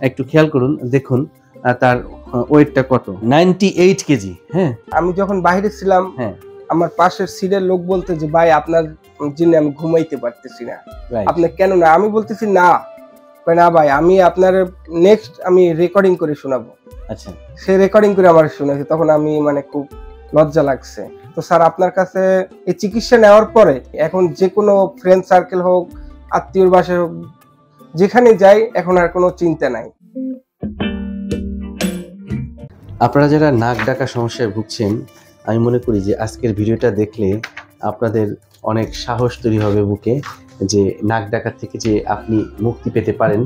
একটু খেয়াল করুন, দেখুন তার ওয়েটটা কত, 98 কেজি। হ্যাঁ, আমি যখন বাইরে ছিলাম, হ্যাঁ, আমার পাশের সিটের লোক বলতে যে ভাই আপনার জন্য আমি ঘুমাইতে পারতেছি না, রাইট। আপনি কেন না? আমি বলতেছি না, না ভাই আমি আপনার নেক্সট আমি রেকর্ডিং করে শোনাবো। আচ্ছা, সে রেকর্ডিং করে আমার শুনেছে, তখন আমি মানে খুব লজ্জা লাগছে। তো স্যার আপনার কাছে এই চিকিৎসা নেওয়ার পরে এখন যে কোনো ফ্রেন্ড সার্কেল হোক, আত্মীয়র বাসায় হোক, যেখানে যাই এখন আর কোনো চিন্তা নাই। আপনারা যারা নাক ডাকা সমস্যায় ভুগছেন, আমি মনে করি যে আজকের ভিডিওটা দেখলে আপনাদের অনেক সাহস তৈরি হবে বুকে, যে নাক ডাকার থেকে যে আপনি মুক্তি পেতে পারেন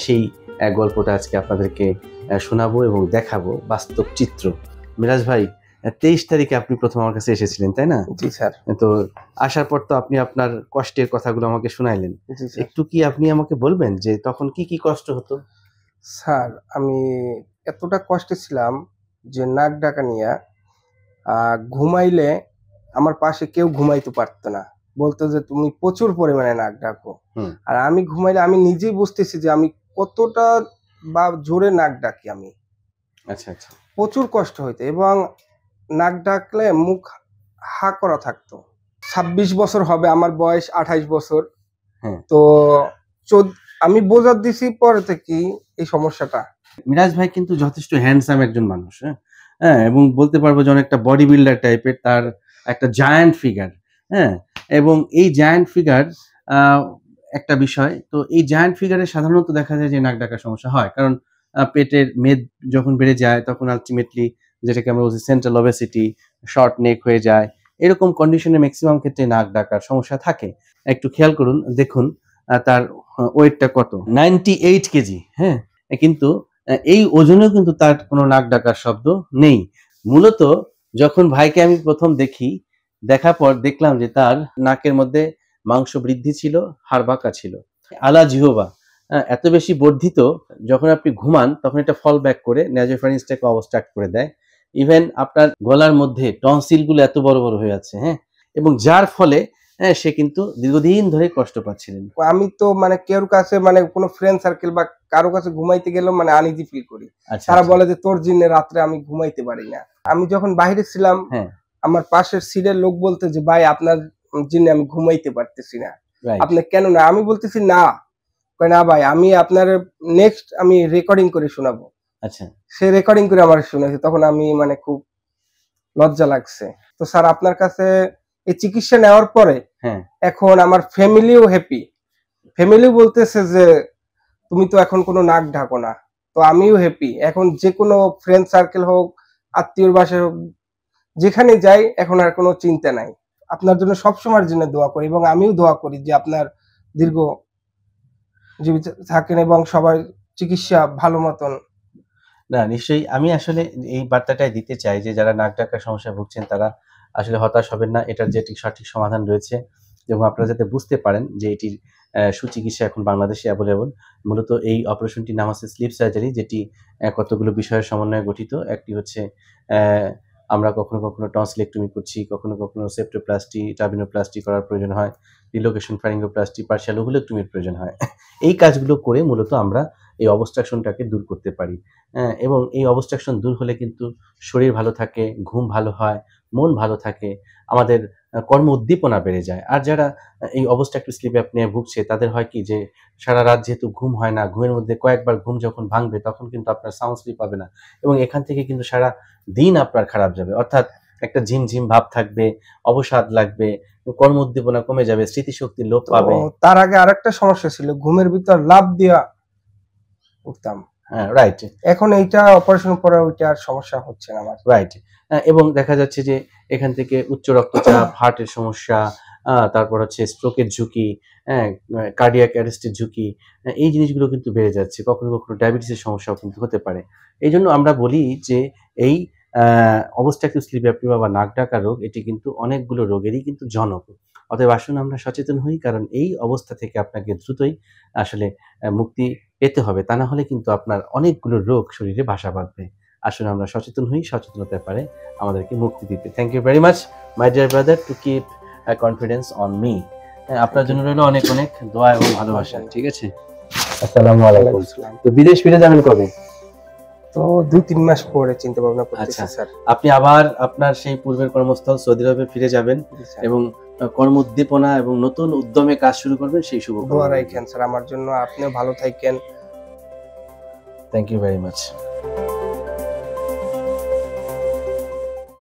সেই গল্পটা আজকে আপনাদেরকে শোনাবো এবং দেখাবো বাস্তব চিত্র। মিরাজ ভাই, 23 তারিখে আপনি প্রথম আমার কাছে এসেছিলেন, তাই না? জি স্যার। তো আসার পর তো আপনি আপনার কষ্টের কথাগুলো আমাকে শোনাইলেন। জি স্যার। একটু কি আপনি আমাকে বলবেন যে তখন কি কি কষ্ট হতো? স্যার আমি এতটা কষ্টে ছিলাম যে নাক ডাকা নিয়ে ঘুমাইলে আমার পাশে কেউ ঘুমাইতে পারতো না, বলতো যে তুমি প্রচুর পরিমাণে নাক ডাকো। আর আমি ঘুমাইলে আমি নিজেই বুঝতেছি যে আমি কতটা বা জোরে নাক ডাকি আমি। আচ্ছা আচ্ছা। প্রচুর কষ্ট হইতো এবং নাক ডাকলে মুখ হা করা থাকতো। 26 বছর হবে আমার বয়স, 28 বছর। তো আমি বোঝার দিছি পরে থেকে এই সমস্যাটা। মিরাজ ভাই কিন্তু যথেষ্ট হ্যান্ডসাম একজন মানুষ, হ্যাঁ, এবং বলতে পারবো যে অনেকটা বডি বিল্ডার টাইপের, তার একটা জায়ান্ট ফিগার। হ্যাঁ, এবং এই জায়ান্ট ফিগার একটা বিষয়, তো এই জায়ান্ট ফিগারে সাধারণত দেখা যায় যে নাক ডাকার সমস্যা হয়, কারণ পেটের মেদ যখন বেড়ে যায় তখন আলটিমেটলি যেটাকে আমরা বলছি সেন্ট্রাল ওবেসিটি, শর্ট নেক হয়ে যায়, এরকম কন্ডিশনে ম্যাক্সিমাম ক্ষেত্রে নাক ডাকার সমস্যা থাকে। একটু খেয়াল করুন, দেখুন তার ওয়েটটা কত, 98 কেজি। হ্যাঁ, কিন্তু এই ওজনেও কিন্তু তার কোনো নাক ডাকার শব্দ নেই। মূলত যখন ভাইকে আমি প্রথম দেখার পর দেখলাম যে তার নাকের মধ্যে মাংস বৃদ্ধি ছিল, হাড় বাঁকা ছিল, আলা জিহবা এত বেশি বর্ধিত, যখন আপনি ঘুমান তখন এটা ফল ব্যাক করে নেজোফারিন্সটাকে অবস্ট্রাক্ট করে দেয়। ইভেন আপনার গলার মধ্যে টনসিলগুলো এত বড় বড় হয়ে যাচ্ছে, হ্যাঁ, এবং যার ফলে সে কিন্তু দীর্ঘদিন ধরে কষ্ট পাচ্ছিলেন। আমি তো মানে কেউর কাছে মানে কোনো ফ্রেন্ড সার্কেল বা কারো কাছে ঘুমাইতে গেলেও মানে আনইজি ফিল করি। তারা বলে যে তোর জন্য রাত্রে আমি ঘুমাইতে পারি না। আমি যখন বাইরে ছিলাম, আমার পাশের সিটের লোক বলতে যে ভাই আপনার জন্য আমি ঘুমাইতে পারতেছি না, আপনি কেন না? আমি বলতেছি না, না ভাই আমি আপনার নেক্সট আমি রেকর্ডিং করে শোনাবো। আচ্ছা, সে রেকর্ডিং করে আমার শুনেছে, তখন আমি মানে খুব লজ্জা লাগছে। তো স্যার আপনার কাছে এই চিকিৎসা নেওয়ার পরে এখন আমার ফ্যামিলিও হ্যাপি। ফ্যামিলি বলতেছে যে তুমি তো এখন কোনো নাক ঢাকো না, তো আমিও হ্যাপি। এখন যে কোনো ফ্রেন্ড সার্কেল হোক, আত্মীয়র বাসায় হোক, যেখানে যাই এখন আর কোনো চিন্তা নাই। আপনার জন্য সবসময়ের জন্য দোয়া করি এবং আমিও দোয়া করি যে আপনার দীর্ঘ জীবিত থাকেন এবং সবাই চিকিৎসা ভালো মতন। না, নিশ্চয়ই আমি আসলে এই বার্তাটাই দিতে চাই যে যারা নাক ডাকার সমস্যায় ভুগছেন তারা আসলে হতাশ হবেন না, এটার যে সঠিক সমাধান রয়েছে এবং আপনারা যাতে বুঝতে পারেন যে এটির সুচিকিৎসা এখন বাংলাদেশে অ্যাভেলেবল। মূলত এই অপারেশনটির নাম হচ্ছে স্লিপ সার্জারি, যেটি কতগুলো বিষয়ের সমন্বয়ে গঠিত। একটি হচ্ছে আমরা কখনো কখনো টনসিলেক্টমি করছি, কখনো কখনো সেপ্টোপ্লাস্টি, টার্বিনোপ্লাস্টি করার প্রয়োজন হয়, রিলোকেশন ফ্যারিঙ্গোপ্লাস্টি, পার্শিয়াল ওভুলেক্টমির প্রয়োজন হয়। এই কাজগুলো করে মূলত আমরা এই অবস্ট্রাকশনটাকে দূর করতে পারি। এবং এই অবস্ট্রাকশন দূর হলে কিন্তু শরীর ভালো থাকে, ঘুম ভালো হয়, মন ভালো থাকে, আমাদের কর্ম উদ্দীপনা বেড়ে যায়। আর যারা এই অবস্ট্রাকটিভ স্লিপ অ্যাপনিয়ায় ভুগছে তাদের হয় কি যে সারা রাত যেহেতু ঘুম হয় না, ঘুমের মধ্যে কয়েকবার ঘুম যখন ভাঙবে তখন কিন্তু আপনার সাউন্ড স্লিপ হবে না এবং এখান থেকে কিন্তু সারা দিন আপনার খারাপ যাবে। অর্থাৎ একটা ঝিমঝিম ভাব থাকবে, অবসাদ লাগবে, কর্ম উদ্দীপনা কমে যাবে, স্মৃতিশক্তি লোপ পাবে। তার আগে আরেকটা সমস্যা ছিল, ঘুমের ভিতর লাফ দিয়া উঠতাম। হ্যাঁ, রাইট। এখন এইটা অপারেশনের পরে ওইটা আর সমস্যা হচ্ছে না আমার। রাইট। এবং দেখা যাচ্ছে যে এখান থেকে উচ্চ রক্তচাপ, হার্টের সমস্যা, তারপর হচ্ছে স্ট্রোকের ঝুঁকি, কার্ডিয়াক অ্যারেস্টের ঝুঁকি, এই জিনিসগুলো কিন্তু বেড়ে যাচ্ছে। কখনো কখনো ডায়াবেটিসের সমস্যাও কিন্তু হতে পারে। এই জন্য আমরা বলি যে এই অবস্ট্রাকটিভ স্লিপ অ্যাপনিয়া বা নাক ডাকা রোগ এটি কিন্তু অনেকগুলো রোগেরই কিন্তু জনক। অতএব আসুন আমরা সচেতন হই, কারণ এই অবস্থা থেকে আপনাকে দ্রুতই আসলে মুক্তি পেতে হবে। তা না হলে কিন্তু আপনার অনেকগুলো রোগ শরীরে বাসা বাঁধবে। আসুন আমরা সচেতন হই, সচেতনতার পারে আমাদেরকে মুক্তি দিতে। Thank you very much my dear brother to keep confidence on me. আপনার জন্য রইল অনেক অনেক দোয়া এবং ভালোবাসা। ঠিক আছে? আসসালামু আলাইকুম। তো বিদেশ ফিরে যাবেন কবে? তো 2-3 মাস পরে চিন্তা ভাবনা করতেছি স্যার। আপনি আবার আপনার সেই পূর্বের কর্মস্থল সৌদি আরবে ফিরে যাবেন এবং কর্ম উদ্দীপনা এবং নতুন উদ্যমে কাজ শুরু করবেন, সেই শুভকামনা। দোয়া রাখেন স্যার আমার জন্য। আপনিও ভালো থাকেন। Thank you very much.